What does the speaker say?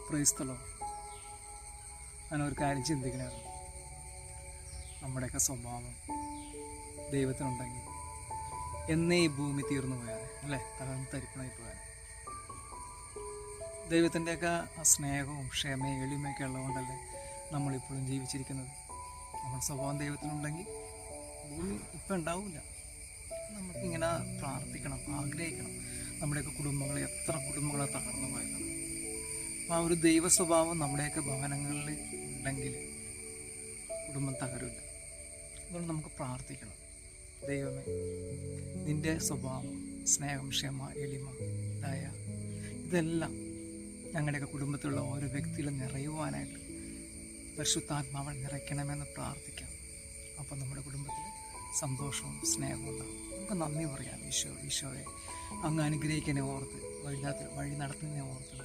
ക്രൈസ്തലോ ഞാൻ ഒരു കാര്യം ചിന്തിക്കണമായിരുന്നു. നമ്മുടെയൊക്കെ സ്വഭാവം ദൈവത്തിനുണ്ടെങ്കിൽ എന്നേ ഈ ഭൂമി തീർന്നു പോയാൽ അല്ലേ, തകർന്ന് തരിപ്പണായി പോയാൽ. ദൈവത്തിൻ്റെയൊക്കെ ആ സ്നേഹവും ക്ഷമയും എളിമയൊക്കെ ഉള്ളതുകൊണ്ടല്ലേ നമ്മളിപ്പോഴും ജീവിച്ചിരിക്കുന്നത്. നമ്മുടെ സ്വഭാവം ദൈവത്തിനുണ്ടെങ്കിൽ ഭൂമി ഇപ്പം ഉണ്ടാവില്ല. നമുക്കിങ്ങനെ പ്രാർത്ഥിക്കണം, ആഗ്രഹിക്കണം. നമ്മുടെയൊക്കെ കുടുംബങ്ങൾ, എത്ര കുടുംബങ്ങളെ തകർന്നു പോയതാണ്. അപ്പോൾ ആ ഒരു ദൈവ സ്വഭാവം നമ്മുടെയൊക്കെ ഭവനങ്ങളിൽ ഉണ്ടെങ്കിൽ കുടുംബം തകരില്ല. അതുകൊണ്ട് നമുക്ക് പ്രാർത്ഥിക്കണം, ദൈവമേ നിൻ്റെ സ്വഭാവം, സ്നേഹം, ക്ഷമ, എളിമ, ദയ, ഇതെല്ലാം ഞങ്ങളുടെയൊക്കെ കുടുംബത്തിലുള്ള ഓരോ വ്യക്തിയിലും നിറയുവാനായിട്ട് പരിശുദ്ധാത്മാവൻ നിറയ്ക്കണമെന്ന് പ്രാർത്ഥിക്കാം. അപ്പം നമ്മുടെ കുടുംബത്തിൽ സന്തോഷവും സ്നേഹവും ഉണ്ടാകും. നമുക്ക് നന്ദി പറയാം. ഈശോയെ അങ്ങ് അനുഗ്രഹിക്കണേ ഓർത്ത്, വഴി നടത്തുന്നതിനെ ഓർത്ത്